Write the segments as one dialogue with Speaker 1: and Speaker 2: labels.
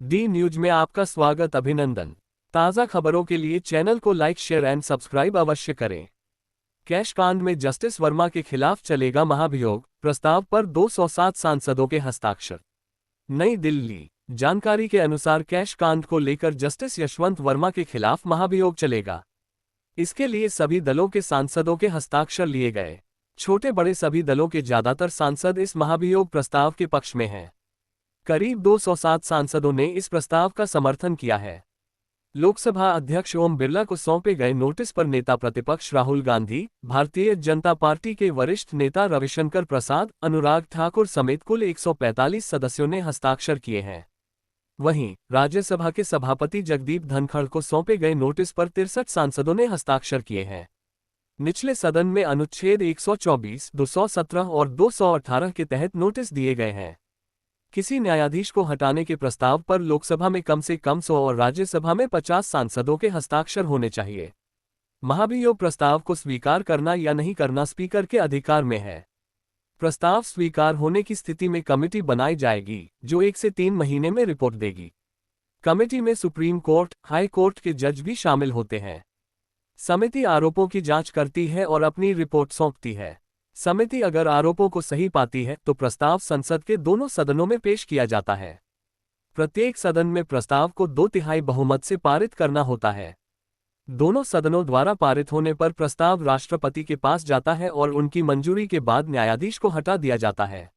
Speaker 1: D news में आपका स्वागत अभिनंदन। ताज़ा खबरों के लिए चैनल को लाइक शेयर एंड सब्सक्राइब अवश्य करें। कैश कांड में जस्टिस वर्मा के खिलाफ चलेगा महाभियोग, प्रस्ताव पर 207 सांसदों के हस्ताक्षर। नई दिल्ली। जानकारी के अनुसार कैश कांड को लेकर जस्टिस यशवंत वर्मा के खिलाफ महाभियोग चलेगा। इसके लिए सभी दलों के सांसदों के हस्ताक्षर लिए गए। छोटे बड़े सभी दलों के ज्यादातर सांसद इस महाभियोग प्रस्ताव के पक्ष में हैं। करीब 207 सांसदों ने इस प्रस्ताव का समर्थन किया है। लोकसभा अध्यक्ष ओम बिरला को सौंपे गए नोटिस पर नेता प्रतिपक्ष राहुल गांधी, भारतीय जनता पार्टी के वरिष्ठ नेता रविशंकर प्रसाद, अनुराग ठाकुर समेत कुल 145 सदस्यों ने हस्ताक्षर किए हैं। वहीं राज्यसभा के सभापति जगदीप धनखड़ को सौंपे गए नोटिस पर 63 सांसदों ने हस्ताक्षर किए हैं। निचले सदन में अनुच्छेद 124, 217 और 218 के तहत नोटिस दिए गए हैं। किसी न्यायाधीश को हटाने के प्रस्ताव पर लोकसभा में कम से कम 100 और राज्यसभा में 50 सांसदों के हस्ताक्षर होने चाहिए। महाभियोग प्रस्ताव को स्वीकार करना या नहीं करना स्पीकर के अधिकार में है। प्रस्ताव स्वीकार होने की स्थिति में कमेटी बनाई जाएगी, जो 1 से 3 महीने में रिपोर्ट देगी। कमेटी में सुप्रीम कोर्ट, हाई कोर्ट के जज भी शामिल होते हैं। समिति आरोपों की जांच करती है और अपनी रिपोर्ट सौंपती है। समिति अगर आरोपों को सही पाती है तो प्रस्ताव संसद के दोनों सदनों में पेश किया जाता है। प्रत्येक सदन में प्रस्ताव को 2/3 बहुमत से पारित करना होता है। दोनों सदनों द्वारा पारित होने पर प्रस्ताव राष्ट्रपति के पास जाता है और उनकी मंजूरी के बाद न्यायाधीश को हटा दिया जाता है।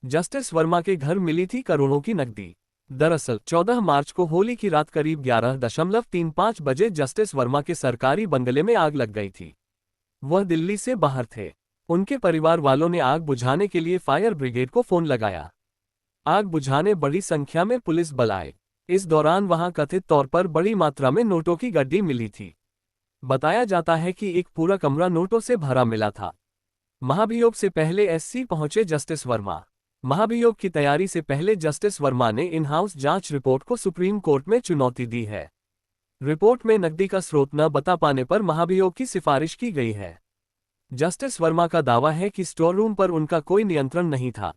Speaker 1: जस्टिस वर्मा के घर मिली थी करोड़ों की नकदी। दरअसल 14 मार्च को होली की रात करीब 11:35 बजे जस्टिस वर्मा के सरकारी बंगले में आग लग गई थी। वह दिल्ली से बाहर थे। उनके परिवार वालों ने आग बुझाने के लिए फायर ब्रिगेड को फोन लगाया। आग बुझाने बड़ी संख्या में पुलिस बल आए। इस दौरान वहां कथित तौर पर बड़ी मात्रा में नोटों की गड्डी मिली थी। बताया जाता है कि एक पूरा कमरा नोटों से भरा मिला था। महाभियोग से पहले एससी पहुंचे जस्टिस वर्मा। महाभियोग की तैयारी से पहले जस्टिस वर्मा ने इन हाउस जांच रिपोर्ट को सुप्रीम कोर्ट में चुनौती दी है। रिपोर्ट में नकदी का स्रोत न बता पाने पर महाभियोग की सिफारिश की गई है। जस्टिस वर्मा का दावा है कि स्टोर रूम पर उनका कोई नियंत्रण नहीं था।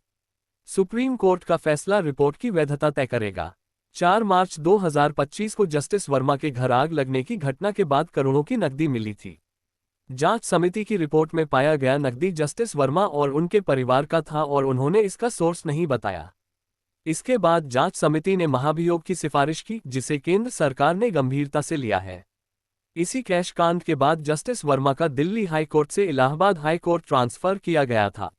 Speaker 1: सुप्रीम कोर्ट का फैसला रिपोर्ट की वैधता तय करेगा। 4 मार्च 2025 को जस्टिस वर्मा के घर आग लगने की घटना के बाद करोड़ों की नकदी मिली थी। जांच समिति की रिपोर्ट में पाया गया नकदी जस्टिस वर्मा और उनके परिवार का था और उन्होंने इसका सोर्स नहीं बताया। इसके बाद जांच समिति ने महाभियोग की सिफारिश की, जिसे केंद्र सरकार ने गंभीरता से लिया है। इसी कैश कांड के बाद जस्टिस वर्मा का दिल्ली हाई कोर्ट से इलाहाबाद हाई कोर्ट ट्रांसफर किया गया था।